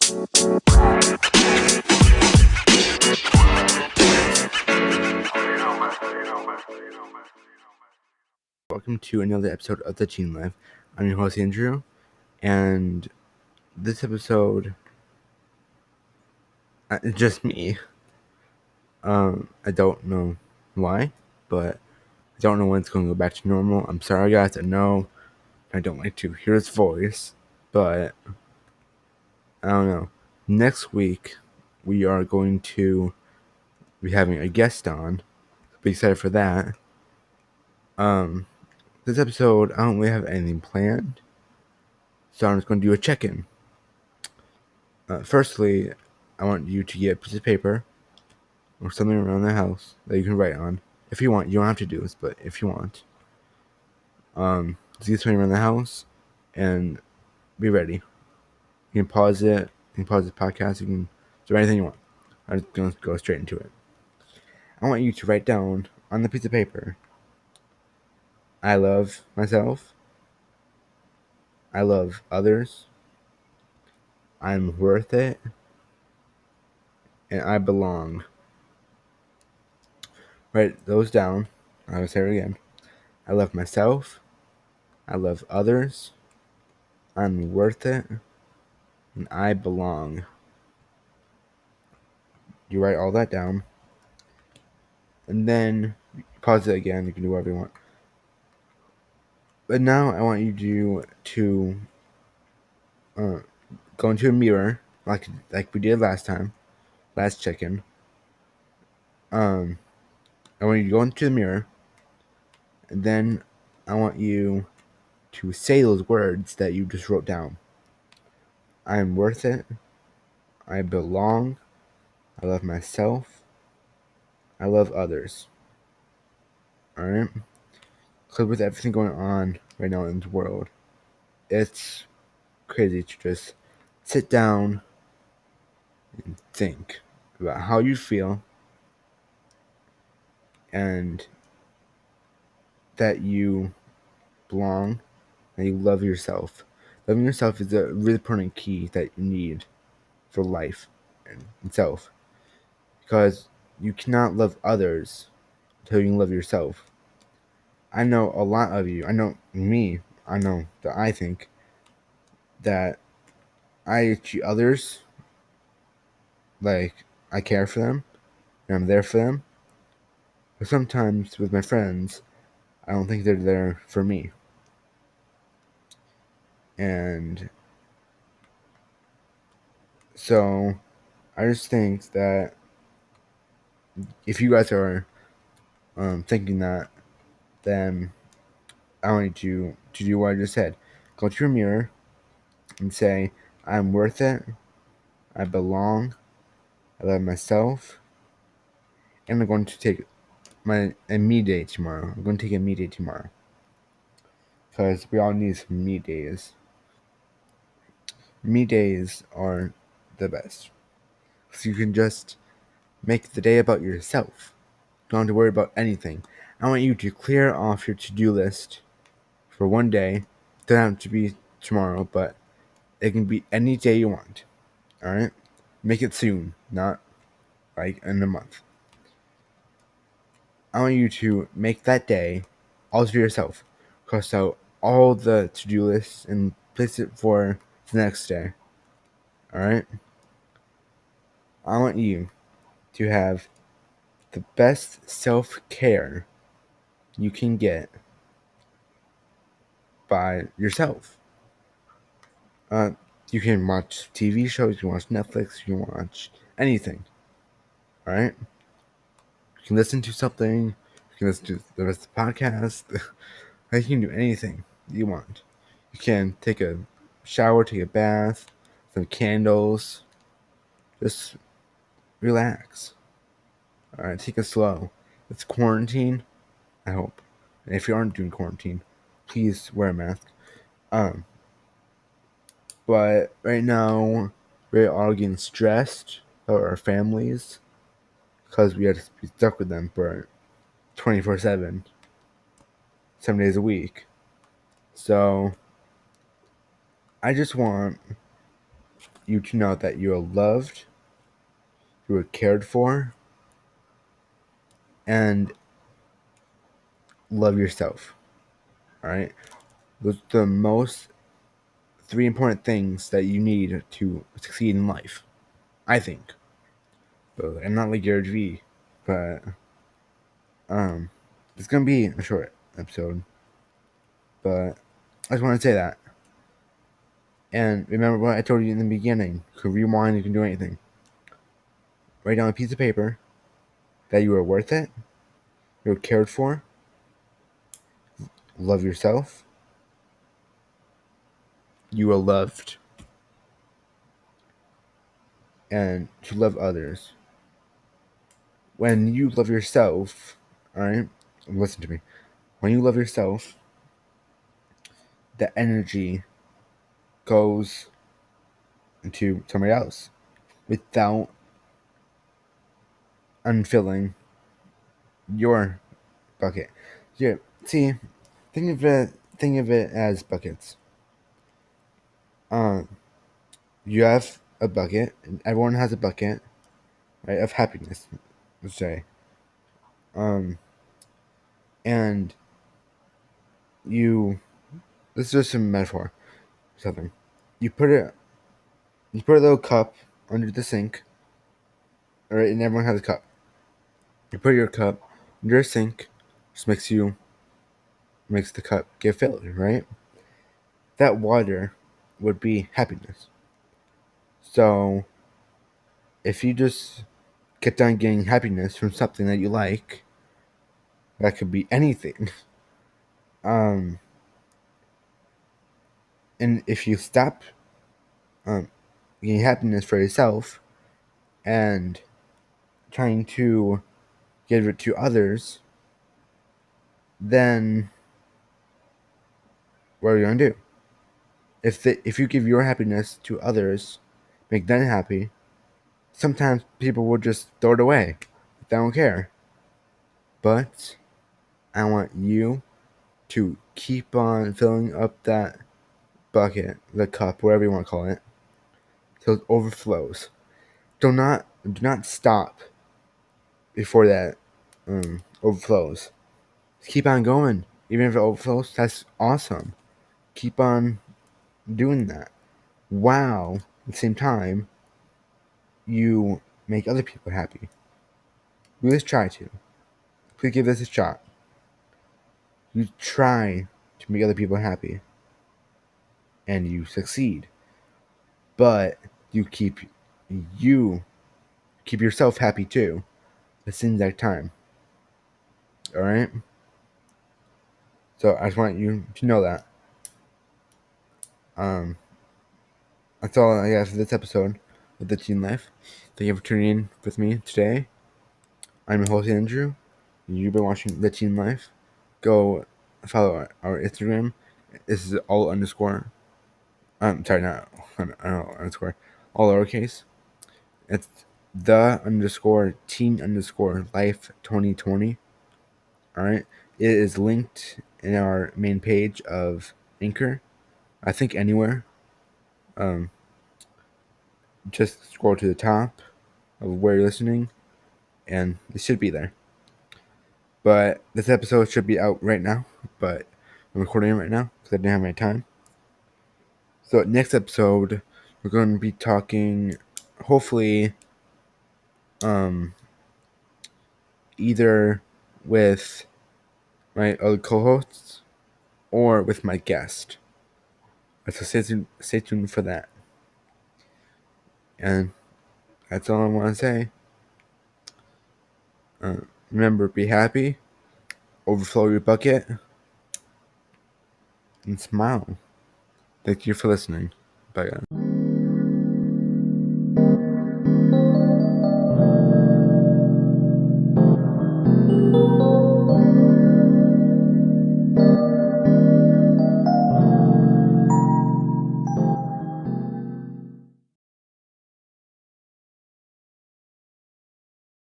Welcome to another episode of The Teen Life. I'm your host, Andrew, and this episode is just me. I don't know why, but I don't know when it's going to go back to normal. I'm sorry, guys. I know I don't like to hear his voice, but I don't know. Next week, we are going to be having a guest on. Be excited for that. This episode, I don't really have anything planned, so I'm just going to do a check-in. Firstly, I want you to get a piece of paper or something around the house that you can write on. If you want, you don't have to do this, but if you want, just get something around the house and be ready. You can pause it. You can pause the podcast. You can do anything you want. I'm just gonna go straight into it. I want you to write down on the piece of paper, I love myself. I love others. I'm worth it. And I belong. Write those down. I'll say it again. I love myself. I love others. I'm worth it. And I belong. You write all that down. And then you pause it again. You can do whatever you want. But now I want you to go into a mirror like we did last check-in. I want you to go into the mirror, and then I want you to say those words that you just wrote down. I am worth it. I belong. I love myself. I love others. Alright? Because with everything going on right now in the world, it's crazy to just sit down and think about how you feel and that you belong and you love yourself. Loving yourself is a really important key that you need for life and itself, because you cannot love others until you can love yourself. I know a lot of you. I know me. I know that I think that I treat others like I care for them and I'm there for them. But sometimes with my friends, I don't think they're there for me. And so I just think that if you guys are thinking that, then I want you to do what I just said. Go to your mirror and say, I'm worth it. I belong. I love myself. And I'm going to take a me day tomorrow. I'm going to take a me day tomorrow. Because we all need some me days. Me days are the best. So you can just make the day about yourself. Don't have to worry about anything. I want you to clear off your to-do list for one day. It doesn't have to be tomorrow, but it can be any day you want. Alright? Make it soon, not like in a month. I want you to make that day all to yourself. Cross out all the to-do lists and place it for the next day. Alright? I want you to have the best self-care you can get by yourself. You can watch TV shows, you can watch Netflix, you can watch anything. Alright? You can listen to something, you can listen to the rest of the podcast. You can do anything you want. You can take a shower, take a bath, some candles. Just relax. Alright, take it slow. It's quarantine, I hope. And if you aren't doing quarantine, please wear a mask. But right now, we're all getting stressed about our families because we had to be stuck with them for 24/7, 7 days a week. So, I just want you to know that you are loved, you are cared for, and love yourself. All right? Those are the most three important things that you need to succeed in life, I think. But I'm not like Gary Vee, but it's gonna be a short episode. But I just want to say that. And remember what I told you in the beginning. You can rewind, you can do anything. Write down a piece of paper that you are worth it, you're cared for, love yourself, you are loved, and to love others. When you love yourself, alright, listen to me. When you love yourself, the energy goes into somebody else without unfilling your bucket. Yeah, see, think of it as buckets. You have a bucket, and everyone has a bucket, right, of happiness, let's say. And you, this is just a metaphor, something. You put a little cup under the sink, right, and everyone has a cup. You put your cup under a sink, just makes the cup get filled, right? That water would be happiness. So, if you just get done getting happiness from something that you like, that could be anything. And if you stop getting happiness for yourself and trying to give it to others, then what are you gonna do? If you give your happiness to others, make them happy, sometimes people will just throw it away. They don't care. But I want you to keep on filling up that bucket, the cup, whatever you want to call it, till it overflows. Do not stop before that overflows. Keep on going. Even if it overflows, that's awesome. Keep on doing that. Wow. At the same time, you make other people happy. Please try to. Please give this a shot. You try to make other people happy. And you succeed. But you keep yourself happy too. At the same exact time. Alright? So I just want you to know that. That's all I got for this episode of The Teen Life. Thank you for tuning in with me today. I'm your host, Andrew. You've been watching The Teen Life. Go follow our Instagram. This is all underscore. Sorry, not underscore. All lowercase. It's the underscore teen underscore life 2020. Alright. It is linked in our main page of Anchor. I think anywhere. Just scroll to the top of where you're listening, and it should be there. But this episode should be out right now, but I'm recording it right now because I didn't have any time. So next episode, we're going to be talking, hopefully, either with my other co-hosts or with my guest. So stay tuned for that. And that's all I want to say. Remember, be happy, overflow your bucket, and smile. Thank you for listening. Bye, guys.